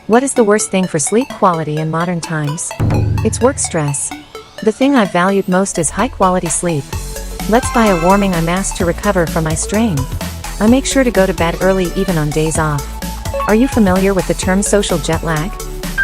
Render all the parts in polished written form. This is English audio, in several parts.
What is the worst thing for sleep quality in modern times? It's work stress. The thing I've valued most is high-quality sleep. Let's buy a warming eye mask to recover from my strain. I make sure to go to bed early even on days off. Are you familiar with the term social jet lag?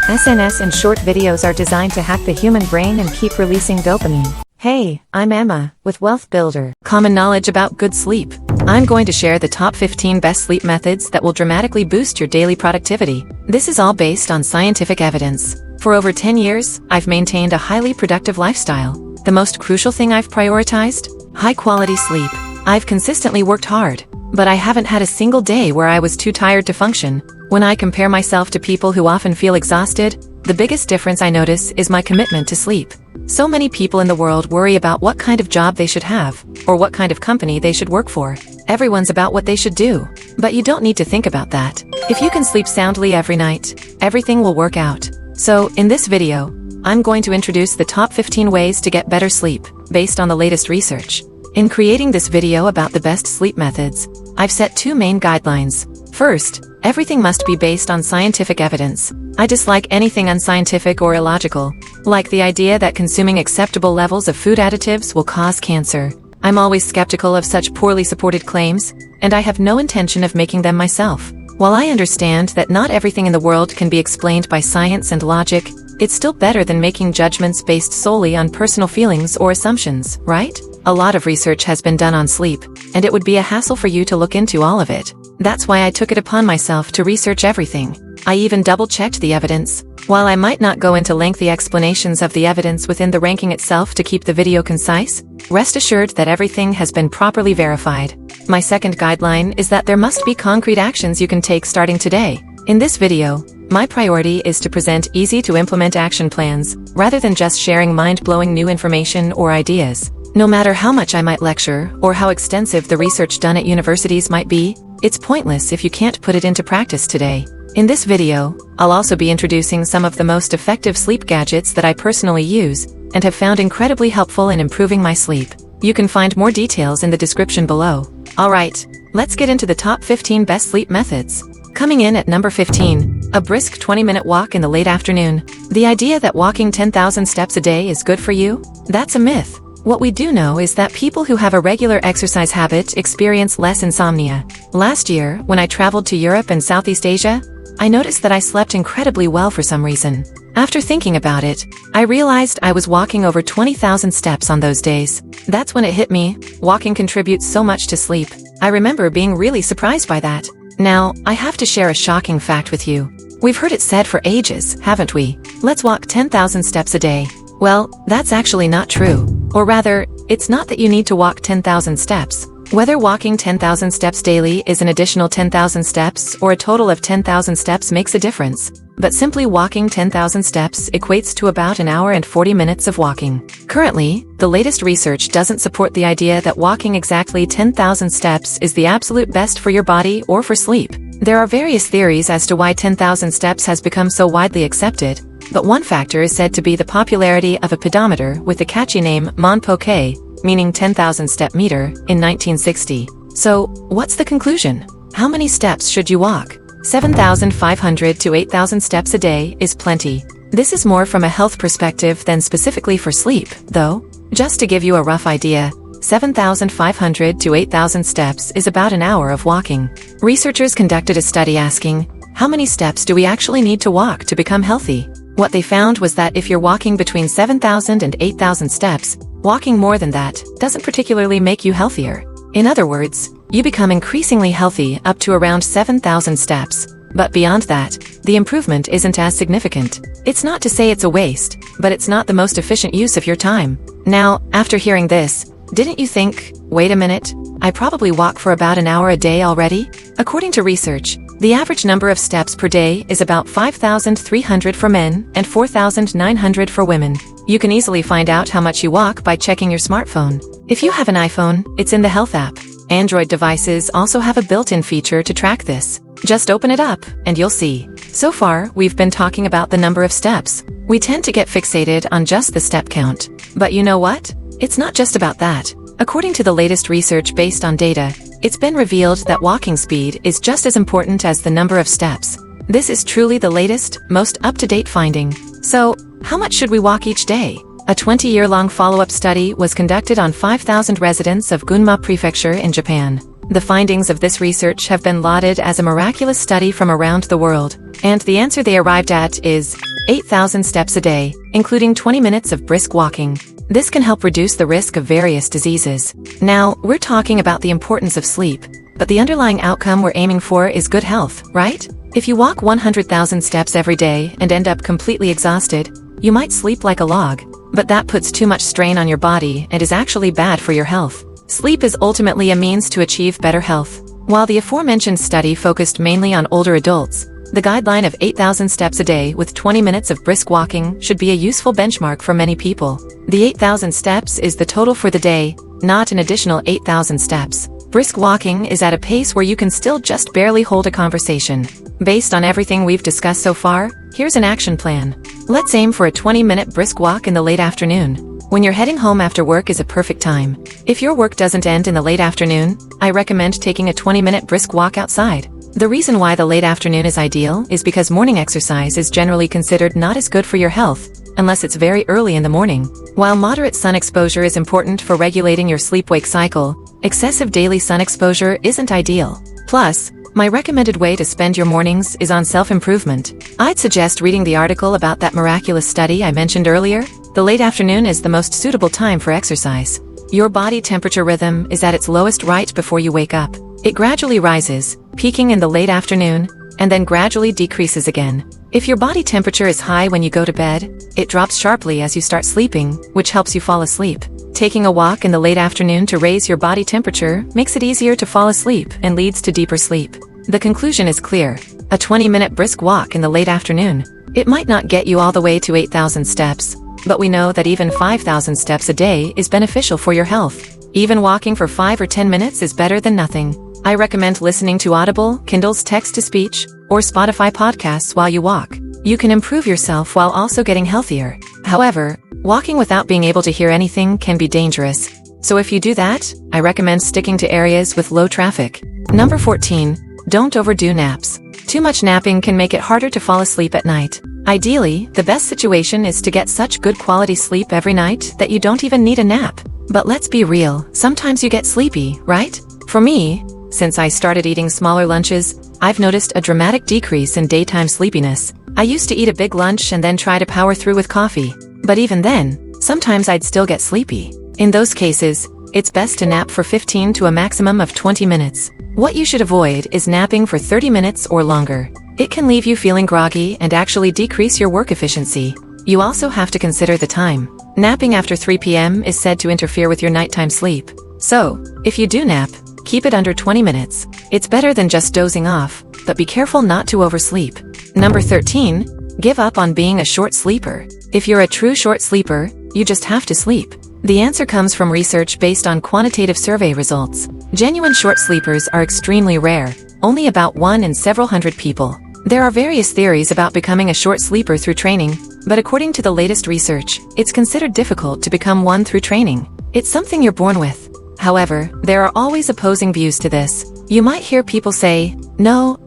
SNS and short videos are designed to hack the human brain and keep releasing dopamine. Hey, I'm Emma, with Wealth Builder. Common knowledge about good sleep. I'm going to share the top 15 best sleep methods that will dramatically boost your daily productivity. This is all based on scientific evidence. For over 10 years, I've maintained a highly productive lifestyle. The most crucial thing I've prioritized? High-quality sleep. I've consistently worked hard, but I haven't had a single day where I was too tired to function. When I compare myself to people who often feel exhausted, the biggest difference I notice is my commitment to sleep. So many people in the world worry about what kind of job they should have, or what kind of company they should work for. Everyone's about what they should do, but you don't need to think about that. If you can sleep soundly every night, everything will work out. So, in this video, I'm going to introduce the top 15 ways to get better sleep, based on the latest research. In creating this video about the best sleep methods, I've set two main guidelines. First, everything must be based on scientific evidence. I dislike anything unscientific or illogical, like the idea that consuming acceptable levels of food additives will cause cancer. I'm always skeptical of such poorly supported claims, and I have no intention of making them myself. While I understand that not everything in the world can be explained by science and logic, it's still better than making judgments based solely on personal feelings or assumptions, right? A lot of research has been done on sleep, and it would be a hassle for you to look into all of it. That's why I took it upon myself to research everything. I even double-checked the evidence. While I might not go into lengthy explanations of the evidence within the ranking itself to keep the video concise, rest assured that everything has been properly verified. My second guideline is that there must be concrete actions you can take starting today. In this video, my priority is to present easy-to-implement action plans, rather than just sharing mind-blowing new information or ideas. No matter how much I might lecture, or how extensive the research done at universities might be, it's pointless if you can't put it into practice today. In this video, I'll also be introducing some of the most effective sleep gadgets that I personally use, and have found incredibly helpful in improving my sleep. You can find more details in the description below. Alright, let's get into the top 15 best sleep methods. Coming in at number 15, a brisk 20-minute walk in the late afternoon. The idea that walking 10,000 steps a day is good for you? That's a myth. What we do know is that people who have a regular exercise habit experience less insomnia. Last year, when I traveled to Europe and Southeast Asia, I noticed that I slept incredibly well for some reason. After thinking about it, I realized I was walking over 20,000 steps on those days. That's when it hit me, walking contributes so much to sleep. I remember being really surprised by that. Now, I have to share a shocking fact with you. We've heard it said for ages, haven't we? Let's walk 10,000 steps a day. Well, that's actually not true. Or rather, it's not that you need to walk 10,000 steps. Whether walking 10,000 steps daily is an additional 10,000 steps or a total of 10,000 steps makes a difference. But simply walking 10,000 steps equates to about an hour and 40 minutes of walking. Currently, the latest research doesn't support the idea that walking exactly 10,000 steps is the absolute best for your body or for sleep. There are various theories as to why 10,000 steps has become so widely accepted, but one factor is said to be the popularity of a pedometer with the catchy name Mon Poké, meaning 10,000 step meter, in 1960. So, what's the conclusion? How many steps should you walk? 7,500 to 8,000 steps a day is plenty. This is more from a health perspective than specifically for sleep, though. Just to give you a rough idea, 7,500 to 8,000 steps is about an hour of walking. Researchers conducted a study asking, how many steps do we actually need to walk to become healthy? What they found was that if you're walking between 7,000 and 8,000 steps, walking more than that doesn't particularly make you healthier. In other words, you become increasingly healthy up to around 7,000 steps. But beyond that, the improvement isn't as significant. It's not to say it's a waste, but it's not the most efficient use of your time. Now, after hearing this, didn't you think, wait a minute, I probably walk for about an hour a day already? According to research, the average number of steps per day is about 5,300 for men and 4,900 for women. You can easily find out how much you walk by checking your smartphone. If you have an iPhone, it's in the Health app. Android devices also have a built-in feature to track this. Just open it up, and you'll see. So far, we've been talking about the number of steps. We tend to get fixated on just the step count. But you know what? It's not just about that. According to the latest research based on data, it's been revealed that walking speed is just as important as the number of steps. This is truly the latest, most up-to-date finding. So, how much should we walk each day? A 20-year-long follow-up study was conducted on 5,000 residents of Gunma Prefecture in Japan. The findings of this research have been lauded as a miraculous study from around the world, and the answer they arrived at is 8,000 steps a day, including 20 minutes of brisk walking. This can help reduce the risk of various diseases. Now, we're talking about the importance of sleep, but the underlying outcome we're aiming for is good health, right? If you walk 100,000 steps every day and end up completely exhausted, you might sleep like a log, but that puts too much strain on your body and is actually bad for your health. Sleep is ultimately a means to achieve better health. While the aforementioned study focused mainly on older adults, the guideline of 8,000 steps a day with 20 minutes of brisk walking should be a useful benchmark for many people. The 8,000 steps is the total for the day, not an additional 8,000 steps. Brisk walking is at a pace where you can still just barely hold a conversation. Based on everything we've discussed so far, here's an action plan. Let's aim for a 20-minute brisk walk in the late afternoon. When you're heading home after work is a perfect time. If your work doesn't end in the late afternoon, I recommend taking a 20-minute brisk walk outside. The reason why the late afternoon is ideal is because morning exercise is generally considered not as good for your health, unless it's very early in the morning. While moderate sun exposure is important for regulating your sleep-wake cycle, excessive daily sun exposure isn't ideal. Plus, my recommended way to spend your mornings is on self-improvement. I'd suggest reading the article about that miraculous study I mentioned earlier. The late afternoon is the most suitable time for exercise. Your body temperature rhythm is at its lowest right before you wake up. It gradually rises, peaking in the late afternoon, and then gradually decreases again. If your body temperature is high when you go to bed, it drops sharply as you start sleeping, which helps you fall asleep. Taking a walk in the late afternoon to raise your body temperature makes it easier to fall asleep and leads to deeper sleep. The conclusion is clear. A 20-minute brisk walk in the late afternoon. It might not get you all the way to 8,000 steps, but we know that even 5,000 steps a day is beneficial for your health. Even walking for 5 or 10 minutes is better than nothing. I recommend listening to Audible, Kindle's text-to-speech, or Spotify podcasts while you walk. You can improve yourself while also getting healthier. However, walking without being able to hear anything can be dangerous. So if you do that, I recommend sticking to areas with low traffic. Number 14. Don't overdo naps. Too much napping can make it harder to fall asleep at night. Ideally, the best situation is to get such good quality sleep every night that you don't even need a nap. But let's be real, sometimes you get sleepy, right? For me, since I started eating smaller lunches, I've noticed a dramatic decrease in daytime sleepiness. I used to eat a big lunch and then try to power through with coffee. But even then, sometimes I'd still get sleepy. In those cases, it's best to nap for 15 to a maximum of 20 minutes. What you should avoid is napping for 30 minutes or longer. It can leave you feeling groggy and actually decrease your work efficiency. You also have to consider the time. Napping after 3 p.m. is said to interfere with your nighttime sleep. So, if you do nap, keep it under 20 minutes. It's better than just dozing off, but be careful not to oversleep. Number 13. Give up on being a short sleeper. If you're a true short sleeper, you just have to sleep. The answer comes from research based on quantitative survey results. Genuine short sleepers are extremely rare, only about 1 in several hundred people. There are various theories about becoming a short sleeper through training, but according to the latest research, it's considered difficult to become one through training. It's something you're born with. However, there are always opposing views to this. You might hear people say, no,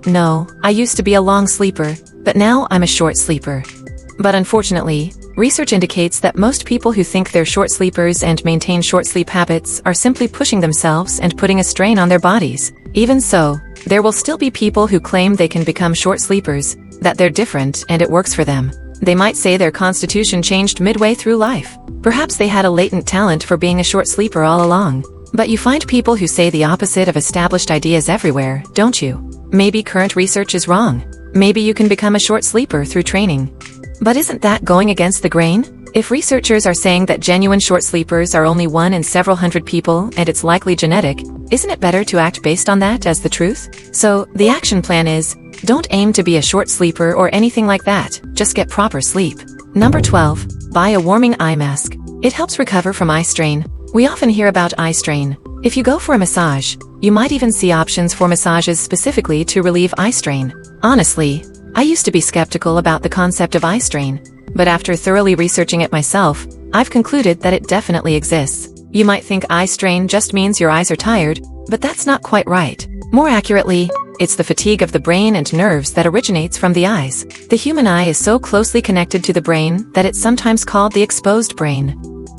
I used to be a long sleeper, but now I'm a short sleeper. But unfortunately, research indicates that most people who think they're short sleepers and maintain short sleep habits are simply pushing themselves and putting a strain on their bodies. Even so, there will still be people who claim they can become short sleepers, that they're different and it works for them. They might say their constitution changed midway through life. Perhaps they had a latent talent for being a short sleeper all along. But you find people who say the opposite of established ideas everywhere, don't you? Maybe current research is wrong. Maybe you can become a short sleeper through training. But isn't that going against the grain? If researchers are saying that genuine short sleepers are only 1 in several hundred people and it's likely genetic, isn't it better to act based on that as the truth? So, the action plan is, don't aim to be a short sleeper or anything like that, just get proper sleep. Number 12. Buy a warming eye mask. It helps recover from eye strain. We often hear about eye strain. If you go for a massage, you might even see options for massages specifically to relieve eye strain. Honestly, I used to be skeptical about the concept of eye strain, but after thoroughly researching it myself, I've concluded that it definitely exists. You might think eye strain just means your eyes are tired, but that's not quite right. More accurately, It's the fatigue of the brain and nerves that originates from the eyes. The human eye is so closely connected to the brain that it's sometimes called the exposed brain.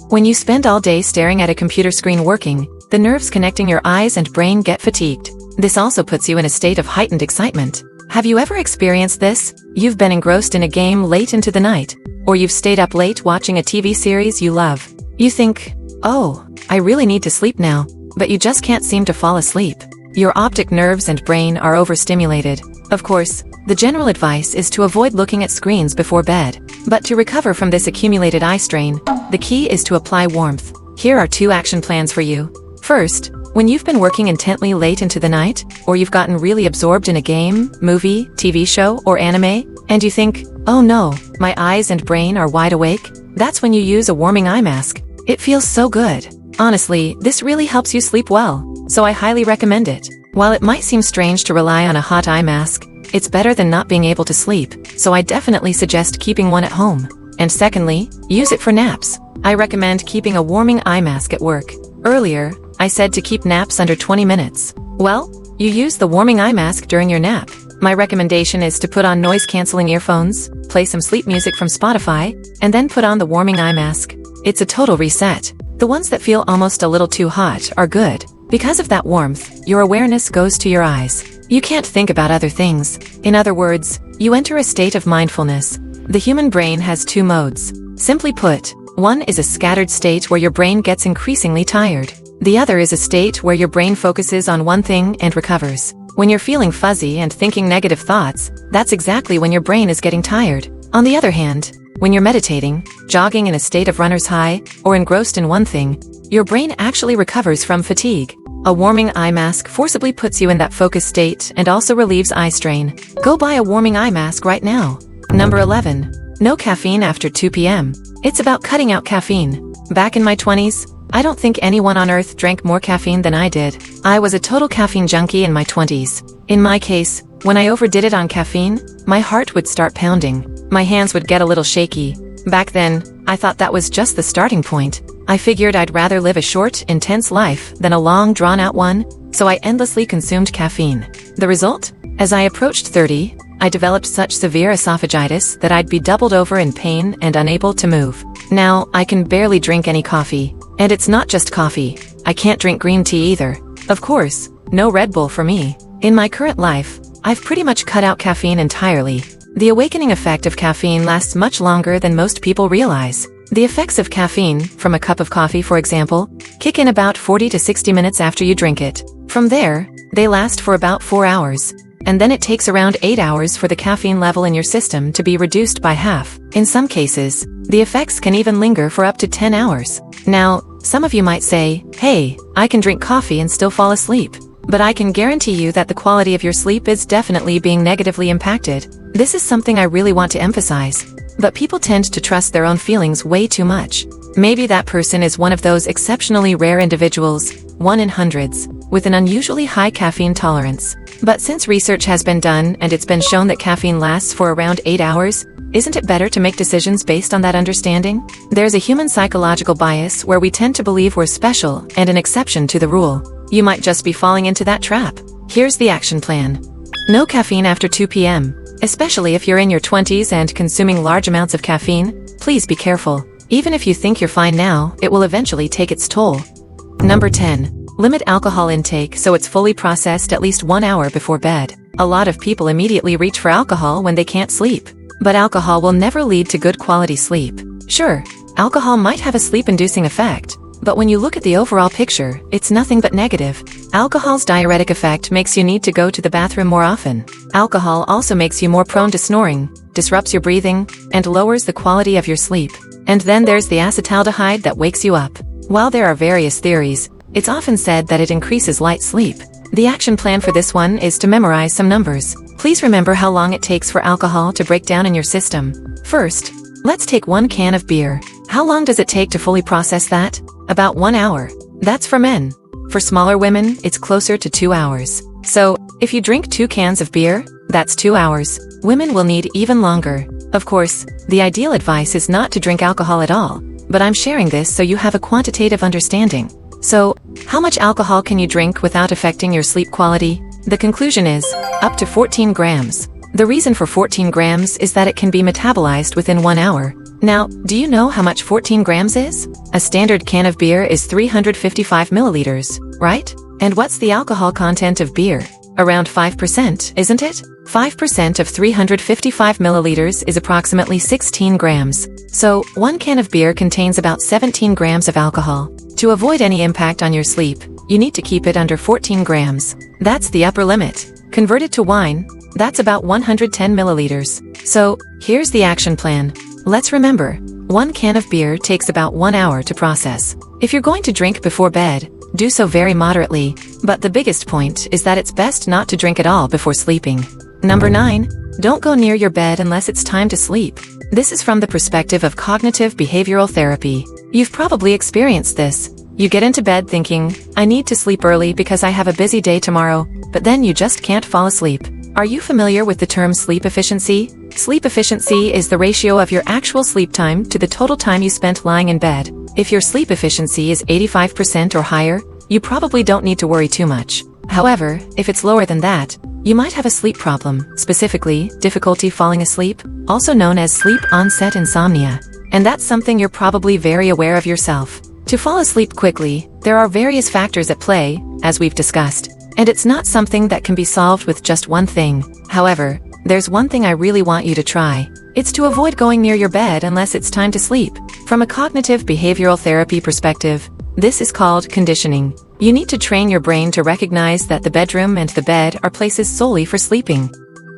When you spend all day staring at a computer screen working, the nerves connecting your eyes and brain get fatigued. This also puts you in a state of heightened excitement. Have you ever experienced this? You've been engrossed in a game late into the night, or you've stayed up late watching a TV series you love. You think, oh, I really need to sleep now, but you just can't seem to fall asleep. Your optic nerves and brain are overstimulated. Of course, the general advice is to avoid looking at screens before bed. But to recover from this accumulated eye strain, the key is to apply warmth. Here are 2 action plans for you. First, when you've been working intently late into the night, or you've gotten really absorbed in a game, movie, TV show, or anime, and you think, oh no, my eyes and brain are wide awake, that's when you use a warming eye mask. It feels so good. Honestly, this really helps you sleep well, so I highly recommend it. While it might seem strange to rely on a hot eye mask, it's better than not being able to sleep, so I definitely suggest keeping one at home. And secondly, use it for naps. I recommend keeping a warming eye mask at work. Earlier, I said to keep naps under 20 minutes. Well, you use the warming eye mask during your nap. My recommendation is to put on noise-canceling earphones, play some sleep music from Spotify, and then put on the warming eye mask. It's a total reset. The ones that feel almost a little too hot are good. Because of that warmth, your awareness goes to your eyes. You can't think about other things. In other words, you enter a state of mindfulness. The human brain has 2 modes. Simply put, one is a scattered state where your brain gets increasingly tired. The other is a state where your brain focuses on one thing and recovers. When you're feeling fuzzy and thinking negative thoughts, that's exactly when your brain is getting tired. On the other hand, when you're meditating, jogging in a state of runner's high, or engrossed in one thing, your brain actually recovers from fatigue. A warming eye mask forcibly puts you in that focused state and also relieves eye strain. Go buy a warming eye mask right now. Number 11. No caffeine after 2 p.m. It's about cutting out caffeine. Back in my 20s, I don't think anyone on earth drank more caffeine than I did. I was a total caffeine junkie in my 20s. In my case, when I overdid it on caffeine, my heart would start pounding. My hands would get a little shaky. Back then, I thought that was just the starting point. I figured I'd rather live a short, intense life than a long, drawn-out one, so I endlessly consumed caffeine. The result? As I approached 30, I developed such severe esophagitis that I'd be doubled over in pain and unable to move. Now, I can barely drink any coffee. And it's not just coffee. I can't drink green tea either. Of course, no Red Bull for me. In my current life, I've pretty much cut out caffeine entirely. The awakening effect of caffeine lasts much longer than most people realize. The effects of caffeine, from a cup of coffee for example, kick in about 40 to 60 minutes after you drink it. From there, they last for about 4 hours. And then it takes around 8 hours for the caffeine level in your system to be reduced by half. In some cases, the effects can even linger for up to 10 hours. Now, some of you might say, hey, I can drink coffee and still fall asleep. But I can guarantee you that the quality of your sleep is definitely being negatively impacted. This is something I really want to emphasize. But people tend to trust their own feelings way too much. Maybe that person is one of those exceptionally rare individuals, 1 in hundreds, with an unusually high caffeine tolerance. But since research has been done and it's been shown that caffeine lasts for around 8 hours, isn't it better to make decisions based on that understanding? There's a human psychological bias where we tend to believe we're special and an exception to the rule. You might just be falling into that trap. Here's the action plan. No caffeine after 2 p.m. Especially if you're in your 20s and consuming large amounts of caffeine, please be careful. Even if you think you're fine now, it will eventually take its toll. Number 10. Limit alcohol intake so it's fully processed at least 1 hour before bed. A lot of people immediately reach for alcohol when they can't sleep. But alcohol will never lead to good quality sleep. Sure, alcohol might have a sleep-inducing effect, but when you look at the overall picture, it's nothing but negative. Alcohol's diuretic effect makes you need to go to the bathroom more often. Alcohol also makes you more prone to snoring, disrupts your breathing, and lowers the quality of your sleep. And then there's the acetaldehyde that wakes you up. While there are various theories, it's often said that it increases light sleep. The action plan for this one is to memorize some numbers. Please remember how long it takes for alcohol to break down in your system. First, let's take 1 can of beer. How long does it take to fully process that? About 1 hour. That's for men. For smaller women, it's closer to 2 hours. So, if you drink 2 cans of beer, that's 2 hours. Women will need even longer. Of course, the ideal advice is not to drink alcohol at all, but I'm sharing this so you have a quantitative understanding. So, how much alcohol can you drink without affecting your sleep quality? The conclusion is, up to 14 grams. The reason for 14 grams is that it can be metabolized within 1 hour. Now, do you know how much 14 grams is? A standard can of beer is 355 milliliters, right? And what's the alcohol content of beer? Around 5%, isn't it? 5% of 355 milliliters is approximately 16 grams. So, 1 can of beer contains about 17 grams of alcohol. To avoid any impact on your sleep, you need to keep it under 14 grams. That's the upper limit. Converted to wine, that's about 110 milliliters. So, here's the action plan. Let's remember, 1 can of beer takes about 1 hour to process. If you're going to drink before bed, do so very moderately, but the biggest point is that it's best not to drink at all before sleeping. Number 9. Don't go near your bed unless it's time to sleep. This is from the perspective of cognitive behavioral therapy. You've probably experienced this. You get into bed thinking, I need to sleep early because I have a busy day tomorrow, but then you just can't fall asleep. Are you familiar with the term sleep efficiency? Sleep efficiency is the ratio of your actual sleep time to the total time you spent lying in bed. If your sleep efficiency is 85% or higher, you probably don't need to worry too much. However, if it's lower than that, you might have a sleep problem, specifically, difficulty falling asleep, also known as sleep onset insomnia. And that's something you're probably very aware of yourself. To fall asleep quickly, there are various factors at play, as we've discussed, and it's not something that can be solved with just one thing. However, there's one thing I really want you to try. It's to avoid going near your bed unless it's time to sleep. From a cognitive behavioral therapy perspective, this is called conditioning. You need to train your brain to recognize that the bedroom and the bed are places solely for sleeping.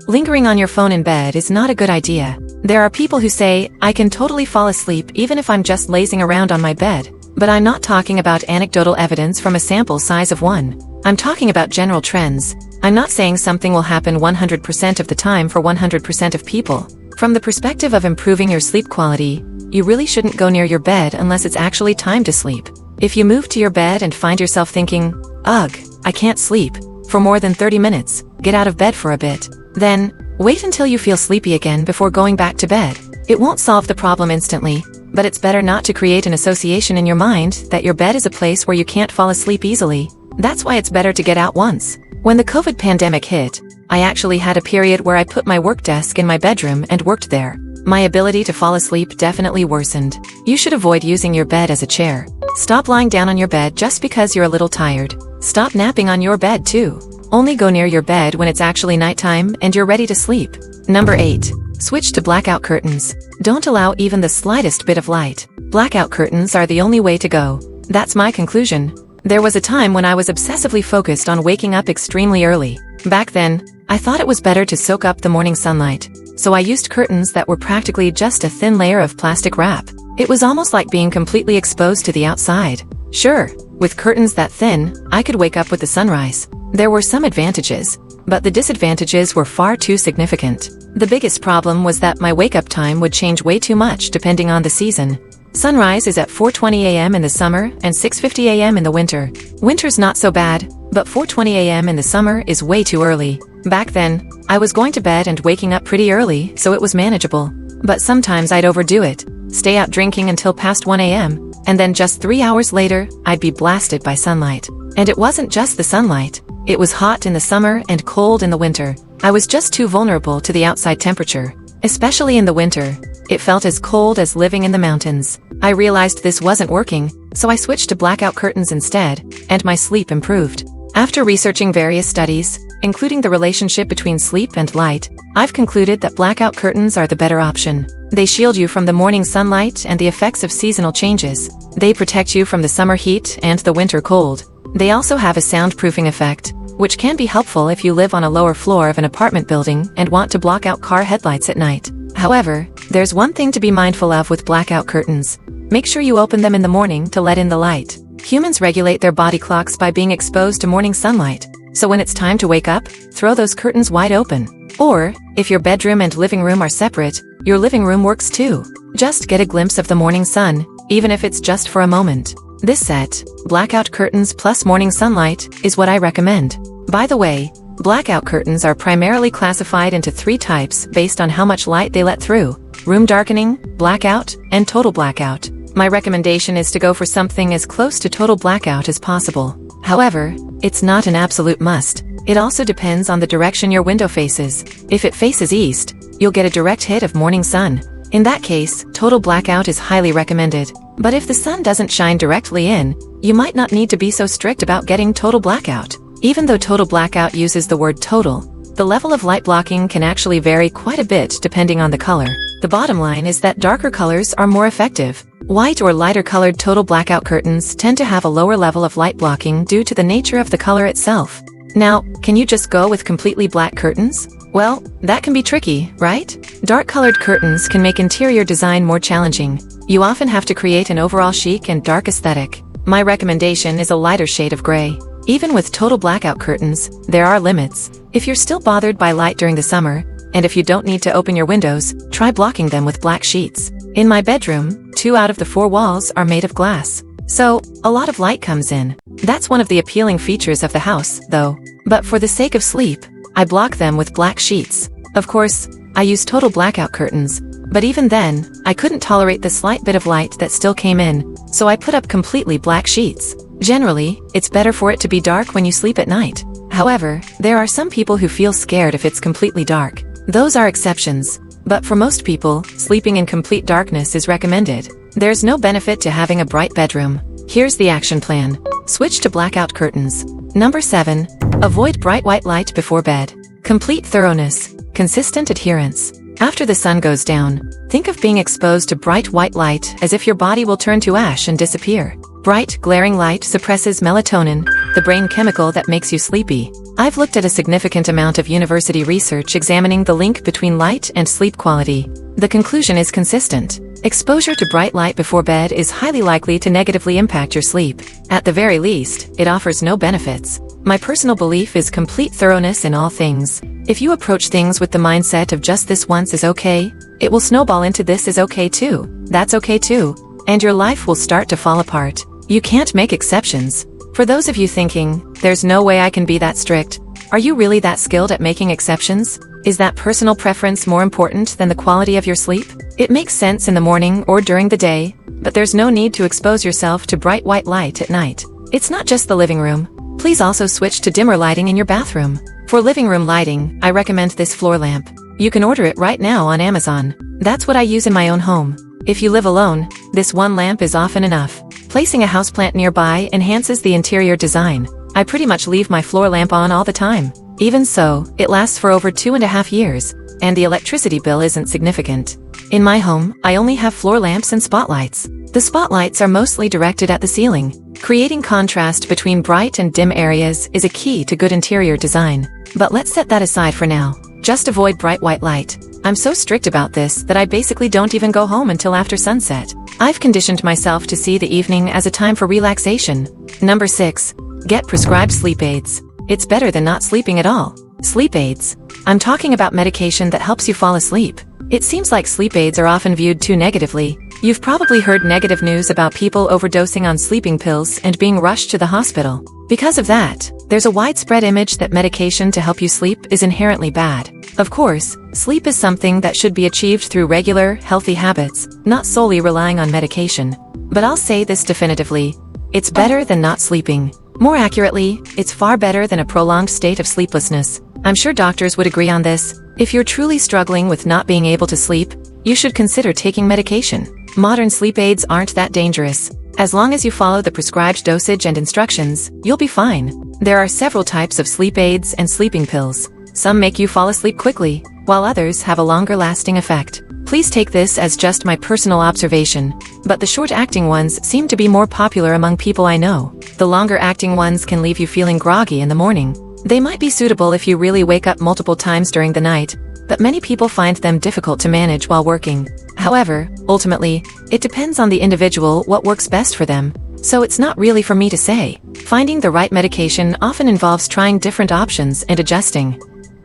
Lingering on your phone in bed is not a good idea. There are people who say, I can totally fall asleep even if I'm just lazing around on my bed. But I'm not talking about anecdotal evidence from a sample size of 1. I'm talking about general trends. I'm not saying something will happen 100% of the time for 100% of people. From the perspective of improving your sleep quality, you really shouldn't go near your bed unless it's actually time to sleep. If you move to your bed and find yourself thinking, ugh, I can't sleep, for more than 30 minutes, get out of bed for a bit. Then, wait until you feel sleepy again before going back to bed. It won't solve the problem instantly, but it's better not to create an association in your mind that your bed is a place where you can't fall asleep easily. That's why it's better to get out once. When the COVID pandemic hit, I actually had a period where I put my work desk in my bedroom and worked there. My ability to fall asleep definitely worsened. You should avoid using your bed as a chair. Stop lying down on your bed just because you're a little tired. Stop napping on your bed too. Only go near your bed when it's actually nighttime and you're ready to sleep. Number 8. Switch to blackout curtains. Don't allow even the slightest bit of light. Blackout curtains are the only way to go. That's my conclusion. There was a time when I was obsessively focused on waking up extremely early. Back then, I thought it was better to soak up the morning sunlight. So I used curtains that were practically just a thin layer of plastic wrap. It was almost like being completely exposed to the outside. Sure, with curtains that thin, I could wake up with the sunrise. There were some advantages, but the disadvantages were far too significant. The biggest problem was that my wake-up time would change way too much depending on the season. Sunrise is at 4:20 a.m. in the summer and 6:50 a.m. in the winter. Winter's not so bad, but 4:20 a.m. in the summer is way too early. Back then, I was going to bed and waking up pretty early, so it was manageable. But sometimes I'd overdo it, stay out drinking until past 1 a.m., and then just 3 hours later, I'd be blasted by sunlight. And it wasn't just the sunlight. It was hot in the summer and cold in the winter. I was just too vulnerable to the outside temperature. Especially in the winter, it felt as cold as living in the mountains. I realized this wasn't working, so I switched to blackout curtains instead, and my sleep improved. After researching various studies, including the relationship between sleep and light, I've concluded that blackout curtains are the better option. They shield you from the morning sunlight and the effects of seasonal changes. They protect you from the summer heat and the winter cold. They also have a soundproofing effect, which can be helpful if you live on a lower floor of an apartment building and want to block out car headlights at night. However, there's one thing to be mindful of with blackout curtains. Make sure you open them in the morning to let in the light. Humans regulate their body clocks by being exposed to morning sunlight. So when it's time to wake up, throw those curtains wide open. Or, if your bedroom and living room are separate, your living room works too. Just get a glimpse of the morning sun, even if it's just for a moment. This set, blackout curtains plus morning sunlight, is what I recommend. By the way, blackout curtains are primarily classified into 3 types based on how much light they let through: room darkening, blackout, and total blackout. My recommendation is to go for something as close to total blackout as possible. However, it's not an absolute must. It also depends on the direction your window faces. If it faces east, you'll get a direct hit of morning sun. In that case, total blackout is highly recommended. But if the sun doesn't shine directly in, you might not need to be so strict about getting total blackout. Even though total blackout uses the word total, the level of light blocking can actually vary quite a bit depending on the color. The bottom line is that darker colors are more effective. White or lighter colored total blackout curtains tend to have a lower level of light blocking due to the nature of the color itself. Now, can you just go with completely black curtains? Well, that can be tricky, right? Dark-colored curtains can make interior design more challenging. You often have to create an overall chic and dark aesthetic. My recommendation is a lighter shade of gray. Even with total blackout curtains, there are limits. If you're still bothered by light during the summer, and if you don't need to open your windows, try blocking them with black sheets. In my bedroom, 2 out of the 4 walls are made of glass. So, a lot of light comes in. That's one of the appealing features of the house, though. But for the sake of sleep, I block them with black sheets. Of course, I use total blackout curtains, but even then, I couldn't tolerate the slight bit of light that still came in, so I put up completely black sheets. Generally, it's better for it to be dark when you sleep at night. However, there are some people who feel scared if it's completely dark. Those are exceptions, but for most people, sleeping in complete darkness is recommended. There's no benefit to having a bright bedroom. Here's the action plan. Switch to blackout curtains. Number 7. Avoid bright white light before bed. Complete thoroughness. Consistent adherence. After the sun goes down, think of being exposed to bright white light as if your body will turn to ash and disappear. Bright, glaring light suppresses melatonin, the brain chemical that makes you sleepy. I've looked at a significant amount of university research examining the link between light and sleep quality. The conclusion is consistent. Exposure to bright light before bed is highly likely to negatively impact your sleep. At the very least, it offers no benefits. My personal belief is complete thoroughness in all things. If you approach things with the mindset of just this once is okay, it will snowball into this is okay too, that's okay too, and your life will start to fall apart. You can't make exceptions. For those of you thinking, there's no way I can be that strict, are you really that skilled at making exceptions? Is that personal preference more important than the quality of your sleep? It makes sense in the morning or during the day, but there's no need to expose yourself to bright white light at night. It's not just the living room. Please also switch to dimmer lighting in your bathroom. For living room lighting, I recommend this floor lamp. You can order it right now on Amazon. That's what I use in my own home. If you live alone, this one lamp is often enough. Placing a houseplant nearby enhances the interior design. I pretty much leave my floor lamp on all the time. Even so, it lasts for over 2.5 years, and the electricity bill isn't significant. In my home, I only have floor lamps and spotlights. The spotlights are mostly directed at the ceiling. Creating contrast between bright and dim areas is a key to good interior design. But let's set that aside for now. Just avoid bright white light. I'm so strict about this that I basically don't even go home until after sunset. I've conditioned myself to see the evening as a time for relaxation. Number 6. Get prescribed sleep aids. It's better than not sleeping at all. Sleep aids. I'm talking about medication that helps you fall asleep. It seems like sleep aids are often viewed too negatively. You've probably heard negative news about people overdosing on sleeping pills and being rushed to the hospital. Because of that, there's a widespread image that medication to help you sleep is inherently bad. Of course, sleep is something that should be achieved through regular, healthy habits, not solely relying on medication. But I'll say this definitively. It's better than not sleeping. More accurately, it's far better than a prolonged state of sleeplessness. I'm sure doctors would agree on this. If you're truly struggling with not being able to sleep, you should consider taking medication. Modern sleep aids aren't that dangerous. As long as you follow the prescribed dosage and instructions, you'll be fine. There are several types of sleep aids and sleeping pills. Some make you fall asleep quickly, while others have a longer-lasting effect. Please take this as just my personal observation, but the short-acting ones seem to be more popular among people I know. The longer-acting ones can leave you feeling groggy in the morning. They might be suitable if you really wake up multiple times during the night, but many people find them difficult to manage while working. However, ultimately, it depends on the individual what works best for them, so it's not really for me to say. Finding the right medication often involves trying different options and adjusting.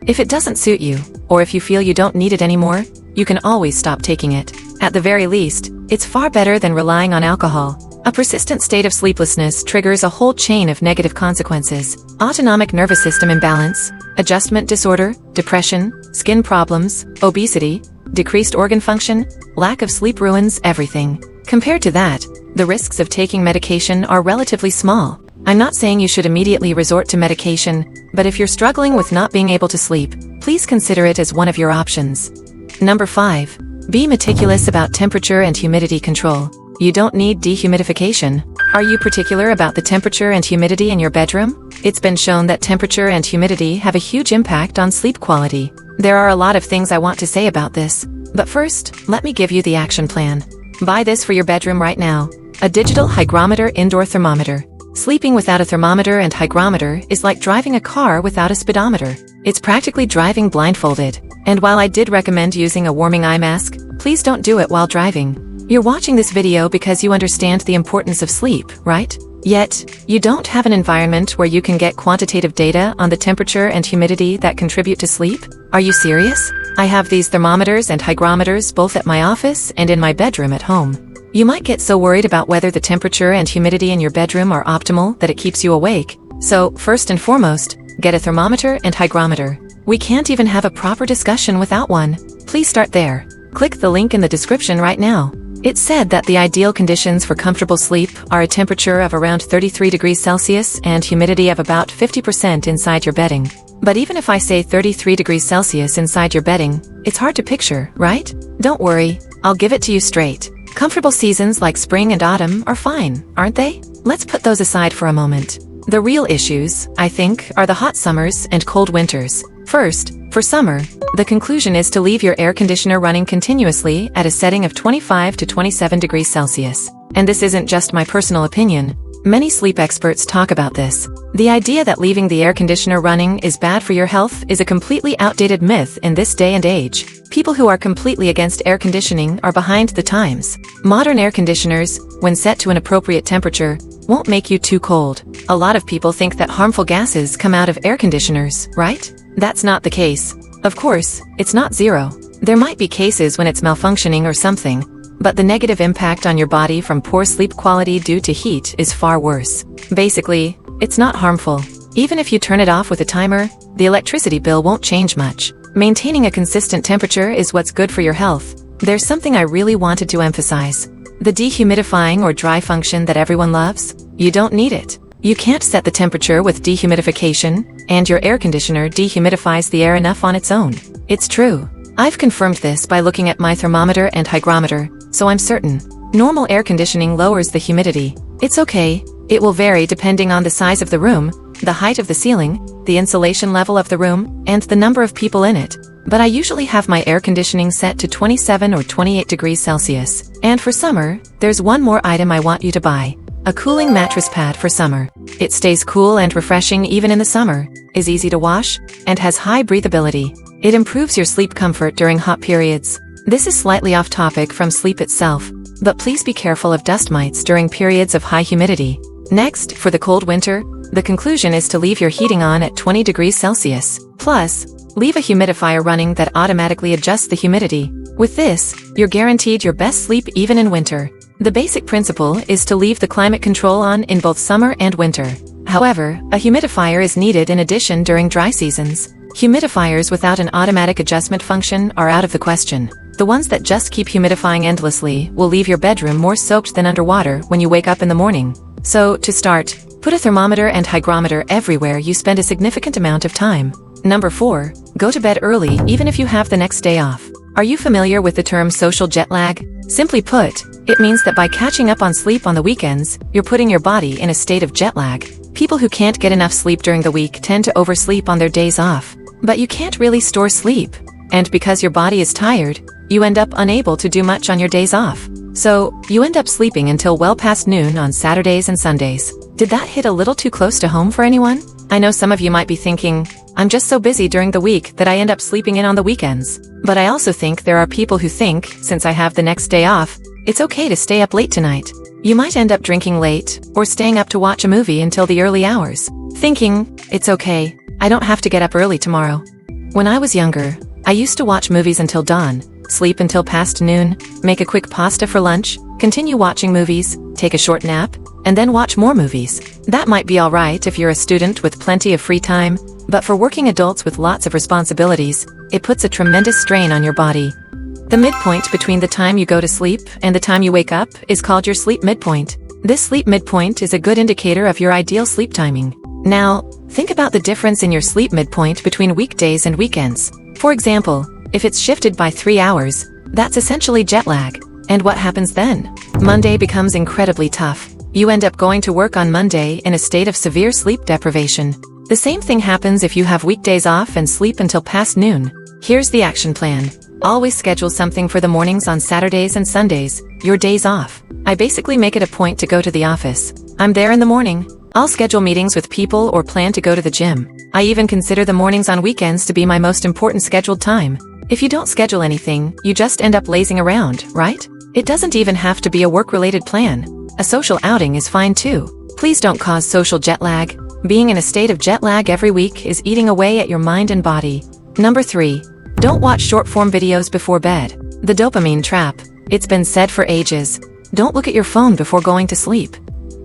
If it doesn't suit you, or if you feel you don't need it anymore, you can always stop taking it. At the very least, it's far better than relying on alcohol. A persistent state of sleeplessness triggers a whole chain of negative consequences. Autonomic nervous system imbalance, adjustment disorder, depression, skin problems, obesity, decreased organ function, lack of sleep ruins everything. Compared to that, the risks of taking medication are relatively small. I'm not saying you should immediately resort to medication, but if you're struggling with not being able to sleep, please consider it as one of your options. Number 5. Be meticulous about temperature and humidity control. You don't need dehumidification. Are you particular about the temperature and humidity in your bedroom? It's been shown that temperature and humidity have a huge impact on sleep quality. There are a lot of things I want to say about this, but first, let me give you the action plan. Buy this for your bedroom right now. A digital hygrometer indoor thermometer. Sleeping without a thermometer and hygrometer is like driving a car without a speedometer. It's practically driving blindfolded. And while I did recommend using a warming eye mask, please don't do it while driving. You're watching this video because you understand the importance of sleep, right? Yet, you don't have an environment where you can get quantitative data on the temperature and humidity that contribute to sleep? Are you serious? I have these thermometers and hygrometers both at my office and in my bedroom at home. You might get so worried about whether the temperature and humidity in your bedroom are optimal that it keeps you awake. So, first and foremost, get a thermometer and hygrometer. We can't even have a proper discussion without one. Please start there. Click the link in the description right now. It's said that the ideal conditions for comfortable sleep are a temperature of around 33 degrees Celsius and humidity of about 50% inside your bedding. But even if I say 33 degrees Celsius inside your bedding, it's hard to picture, right? Don't worry, I'll give it to you straight. Comfortable seasons like spring and autumn are fine, aren't they? Let's put those aside for a moment. The real issues, I think, are the hot summers and cold winters. First, for summer, the conclusion is to leave your air conditioner running continuously at a setting of 25 to 27 degrees Celsius. And this isn't just my personal opinion. Many sleep experts talk about this. The idea that leaving the air conditioner running is bad for your health is a completely outdated myth in this day and age. People who are completely against air conditioning are behind the times. Modern air conditioners, when set to an appropriate temperature, won't make you too cold. A lot of people think that harmful gases come out of air conditioners, right? That's not the case. Of course, it's not zero. There might be cases when it's malfunctioning or something, but the negative impact on your body from poor sleep quality due to heat is far worse. Basically, it's not harmful. Even if you turn it off with a timer, the electricity bill won't change much. Maintaining a consistent temperature is what's good for your health. There's something I really wanted to emphasize. The dehumidifying or dry function that everyone loves? You don't need it. You can't set the temperature with dehumidification, and your air conditioner dehumidifies the air enough on its own. It's true. I've confirmed this by looking at my thermometer and hygrometer, so I'm certain. Normal air conditioning lowers the humidity. It's okay. It will vary depending on the size of the room, the height of the ceiling, the insulation level of the room, and the number of people in it. But I usually have my air conditioning set to 27 or 28 degrees Celsius. And for summer, there's one more item I want you to buy. A cooling mattress pad for summer. It stays cool and refreshing even in the summer, is easy to wash, and has high breathability. It improves your sleep comfort during hot periods. This is slightly off topic from sleep itself, but please be careful of dust mites during periods of high humidity. Next, for the cold winter, the conclusion is to leave your heating on at 20 degrees Celsius. Plus, leave a humidifier running that automatically adjusts the humidity. With this, you're guaranteed your best sleep even in winter. The basic principle is to leave the climate control on in both summer and winter. However, a humidifier is needed in addition during dry seasons. Humidifiers without an automatic adjustment function are out of the question. The ones that just keep humidifying endlessly will leave your bedroom more soaked than underwater when you wake up in the morning. So, to start, put a thermometer and hygrometer everywhere you spend a significant amount of time. Number 4, go to bed early even if you have the next day off. Are you familiar with the term social jet lag? Simply put, it means that by catching up on sleep on the weekends, you're putting your body in a state of jet lag. People who can't get enough sleep during the week tend to oversleep on their days off. But you can't really store sleep. And because your body is tired, you end up unable to do much on your days off. So, you end up sleeping until well past noon on Saturdays and Sundays. Did that hit a little too close to home for anyone? I know some of you might be thinking, I'm just so busy during the week that I end up sleeping in on the weekends. But I also think there are people who think, since I have the next day off, it's okay to stay up late tonight. You might end up drinking late, or staying up to watch a movie until the early hours, thinking, it's okay, I don't have to get up early tomorrow. When I was younger, I used to watch movies until dawn, sleep until past noon, make a quick pasta for lunch, continue watching movies, take a short nap, and then watch more movies. That might be alright if you're a student with plenty of free time, but for working adults with lots of responsibilities, it puts a tremendous strain on your body. The midpoint between the time you go to sleep and the time you wake up is called your sleep midpoint. This sleep midpoint is a good indicator of your ideal sleep timing. Now, think about the difference in your sleep midpoint between weekdays and weekends. For example, if it's shifted by 3 hours, that's essentially jet lag. And what happens then? Monday becomes incredibly tough. You end up going to work on Monday in a state of severe sleep deprivation. The same thing happens if you have weekdays off and sleep until past noon. Here's the action plan. Always schedule something for the mornings on Saturdays and Sundays, your days off. I basically make it a point to go to the office. I'm there in the morning. I'll schedule meetings with people or plan to go to the gym. I even consider the mornings on weekends to be my most important scheduled time. If you don't schedule anything, you just end up lazing around, right? It doesn't even have to be a work-related plan. A social outing is fine too. Please don't cause social jet lag. Being in a state of jet lag every week is eating away at your mind and body. Number 3. Don't watch short-form videos before bed. The dopamine trap. It's been said for ages. Don't look at your phone before going to sleep.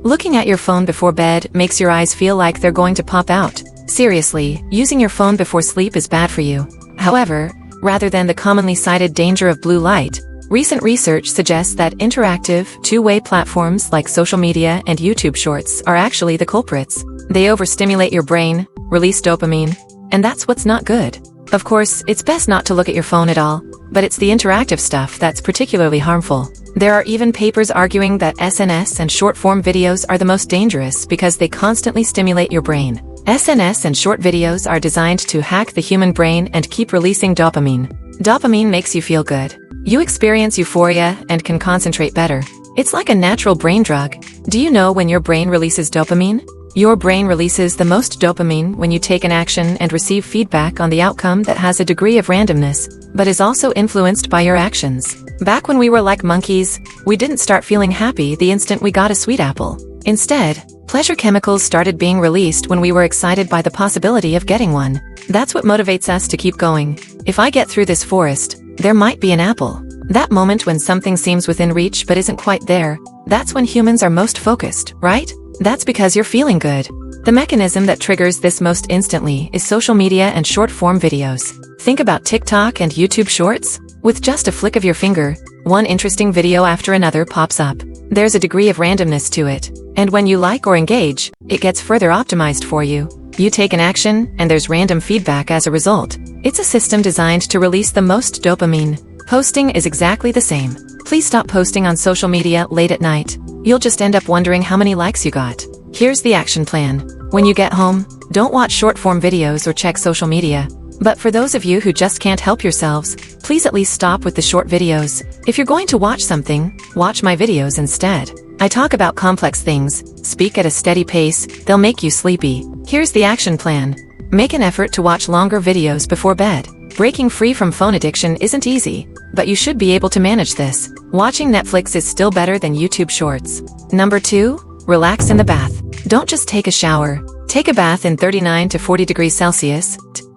Looking at your phone before bed makes your eyes feel like they're going to pop out. Seriously, using your phone before sleep is bad for you. However, rather than the commonly cited danger of blue light, recent research suggests that interactive, two-way platforms like social media and YouTube Shorts are actually the culprits. They overstimulate your brain, release dopamine, and that's what's not good. Of course, it's best not to look at your phone at all, but it's the interactive stuff that's particularly harmful. There are even papers arguing that SNS and short-form videos are the most dangerous because they constantly stimulate your brain. SNS and short videos are designed to hack the human brain and keep releasing dopamine. Dopamine makes you feel good. You experience euphoria and can concentrate better. It's like a natural brain drug. Do you know when your brain releases dopamine? Your brain releases the most dopamine when you take an action and receive feedback on the outcome that has a degree of randomness, but is also influenced by your actions. Back when we were like monkeys, we didn't start feeling happy the instant we got a sweet apple. Instead, pleasure chemicals started being released when we were excited by the possibility of getting one. That's what motivates us to keep going. If I get through this forest, there might be an apple. That moment when something seems within reach but isn't quite there, that's when humans are most focused, right? That's because you're feeling good. The mechanism that triggers this most instantly is social media and short-form videos. Think about TikTok and YouTube Shorts. With just a flick of your finger, one interesting video after another pops up. There's a degree of randomness to it, and when you like or engage, it gets further optimized for you. You take an action, and there's random feedback as a result. It's a system designed to release the most dopamine. Posting is exactly the same. Please stop posting on social media late at night. You'll just end up wondering how many likes you got. Here's the action plan. When you get home, don't watch short-form videos or check social media. But for those of you who just can't help yourselves, please at least stop with the short videos. If you're going to watch something, watch my videos instead. I talk about complex things, speak at a steady pace, they'll make you sleepy. Here's the action plan. Make an effort to watch longer videos before bed. Breaking free from phone addiction isn't easy, but you should be able to manage this. Watching Netflix is still better than YouTube Shorts. Number 2, relax in the bath. Don't just take a shower. Take a bath in 39 to 40 degrees Celsius.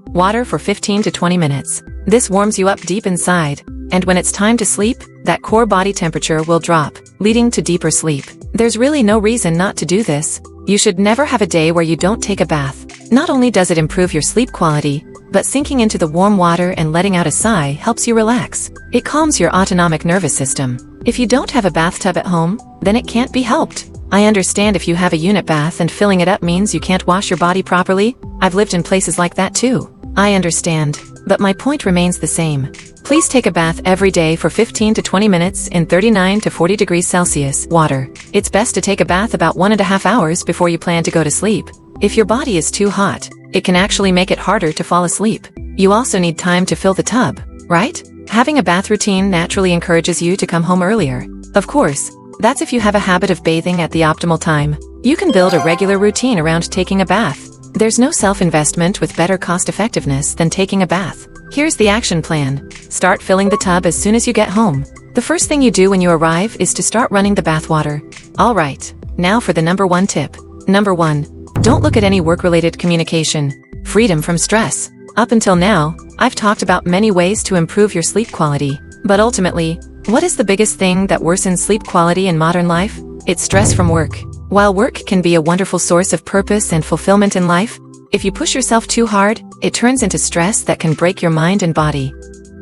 Water for 15 to 20 minutes. This warms you up deep inside, and when it's time to sleep, that core body temperature will drop, leading to deeper sleep. There's really no reason not to do this. You should never have a day where you don't take a bath. Not only does it improve your sleep quality, but sinking into the warm water and letting out a sigh helps you relax. It calms your autonomic nervous system. If you don't have a bathtub at home, then it can't be helped. I understand if you have a unit bath and filling it up means you can't wash your body properly. I've lived in places like that too. I understand, but my point remains the same. Please take a bath every day for 15 to 20 minutes in 39 to 40 degrees Celsius water. It's best to take a bath about 1.5 hours before you plan to go to sleep. If your body is too hot, it can actually make it harder to fall asleep. You also need time to fill the tub, right? Having a bath routine naturally encourages you to come home earlier. Of course, that's if you have a habit of bathing at the optimal time. You can build a regular routine around taking a bath. There's no self-investment with better cost-effectiveness than taking a bath. Here's the action plan. Start filling the tub as soon as you get home. The first thing you do when you arrive is to start running the bath water. Alright, now for the number 1 tip. Number 1. Don't look at any work-related communication. Freedom from stress. Up until now, I've talked about many ways to improve your sleep quality. But ultimately, what is the biggest thing that worsens sleep quality in modern life? It's stress from work. While work can be a wonderful source of purpose and fulfillment in life, if you push yourself too hard, it turns into stress that can break your mind and body.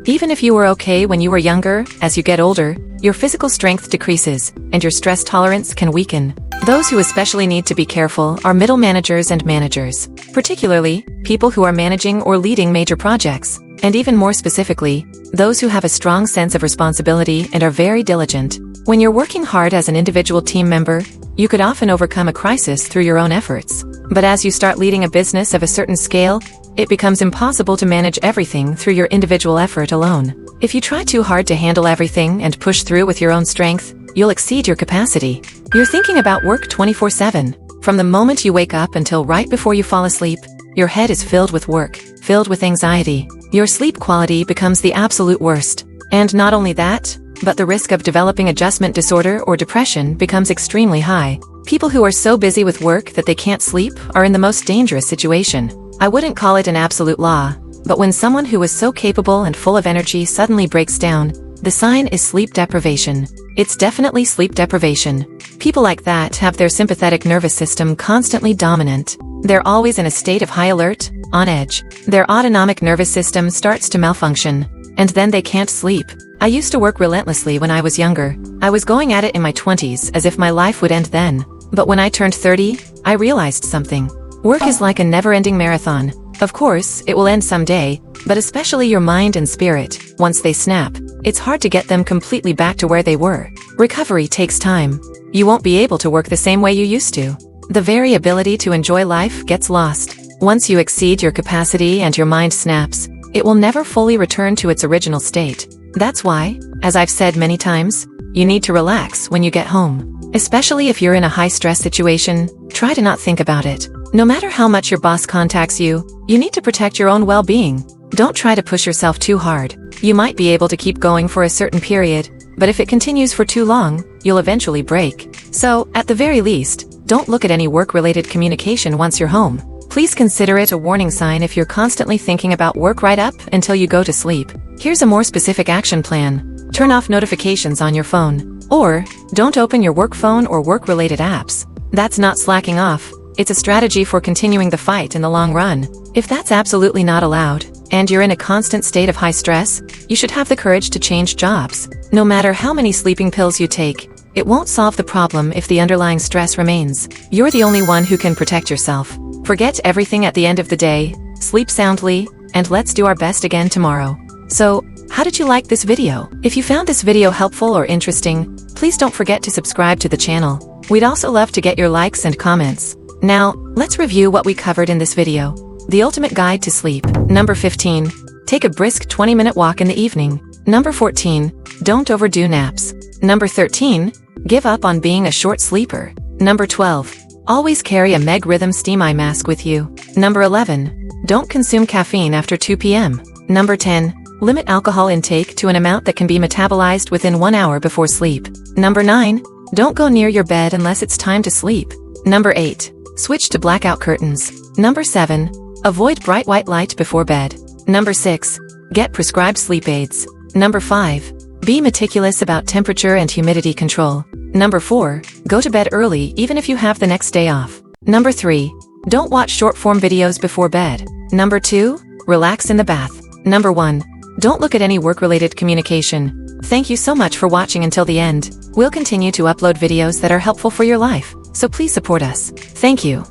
Even if you were okay when you were younger, as you get older, your physical strength decreases, and your stress tolerance can weaken. Those who especially need to be careful are middle managers and managers, particularly people who are managing or leading major projects, and even more specifically, those who have a strong sense of responsibility and are very diligent. When you're working hard as an individual team member, you could often overcome a crisis through your own efforts. But as you start leading a business of a certain scale, it becomes impossible to manage everything through your individual effort alone. If you try too hard to handle everything and push through with your own strength, you'll exceed your capacity. You're thinking about work 24/7. From the moment you wake up until right before you fall asleep, your head is filled with work, filled with anxiety. Your sleep quality becomes the absolute worst. And not only that, but the risk of developing adjustment disorder or depression becomes extremely high. People who are so busy with work that they can't sleep are in the most dangerous situation. I wouldn't call it an absolute law, but when someone who is so capable and full of energy suddenly breaks down, the sign is sleep deprivation. It's definitely sleep deprivation. People like that have their sympathetic nervous system constantly dominant. They're always in a state of high alert, on edge. Their autonomic nervous system starts to malfunction, and then they can't sleep. I used to work relentlessly when I was younger. I was going at it in my 20s as if my life would end then. But when I turned 30, I realized something. Work is like a never-ending marathon. Of course, it will end someday, but especially your mind and spirit, once they snap, it's hard to get them completely back to where they were. Recovery takes time. You won't be able to work the same way you used to. The very ability to enjoy life gets lost. Once you exceed your capacity and your mind snaps, it will never fully return to its original state. That's why, as I've said many times, you need to relax when you get home. Especially if you're in a high-stress situation, try to not think about it. No matter how much your boss contacts you, you need to protect your own well-being. Don't try to push yourself too hard. You might be able to keep going for a certain period, but if it continues for too long, you'll eventually break. So, at the very least, don't look at any work-related communication once you're home. Please consider it a warning sign if you're constantly thinking about work right up until you go to sleep. Here's a more specific action plan. Turn off notifications on your phone. Or, don't open your work phone or work-related apps. That's not slacking off. It's a strategy for continuing the fight in the long run. If that's absolutely not allowed, and you're in a constant state of high stress, you should have the courage to change jobs. No matter how many sleeping pills you take, it won't solve the problem if the underlying stress remains. You're the only one who can protect yourself. Forget everything at the end of the day, sleep soundly, and let's do our best again tomorrow. So, how did you like this video? If you found this video helpful or interesting, please don't forget to subscribe to the channel. We'd also love to get your likes and comments. Now, let's review what we covered in this video. The ultimate guide to sleep. Number 15. Take a brisk 20-minute walk in the evening. Number 14. Don't overdo naps. Number 13. Give up on being a short sleeper. Number 12. Always carry a Meg Rhythm steam eye mask with you. Number 11. Don't consume caffeine after 2 p.m. Number 10. Limit alcohol intake to an amount that can be metabolized within 1 hour before sleep. Number 9. Don't go near your bed unless it's time to sleep. Number 8. Switch to blackout curtains. Number 7. Avoid bright white light before bed. Number 6. Get prescribed sleep aids. Number 5. Be meticulous about temperature and humidity control. Number 4. Go to bed early even if you have the next day off. Number 3. Don't watch short-form videos before bed. Number 2. Relax in the bath. Number 1. Don't look at any work-related communication. Thank you so much for watching until the end. We'll continue to upload videos that are helpful for your life, so please support us. Thank you.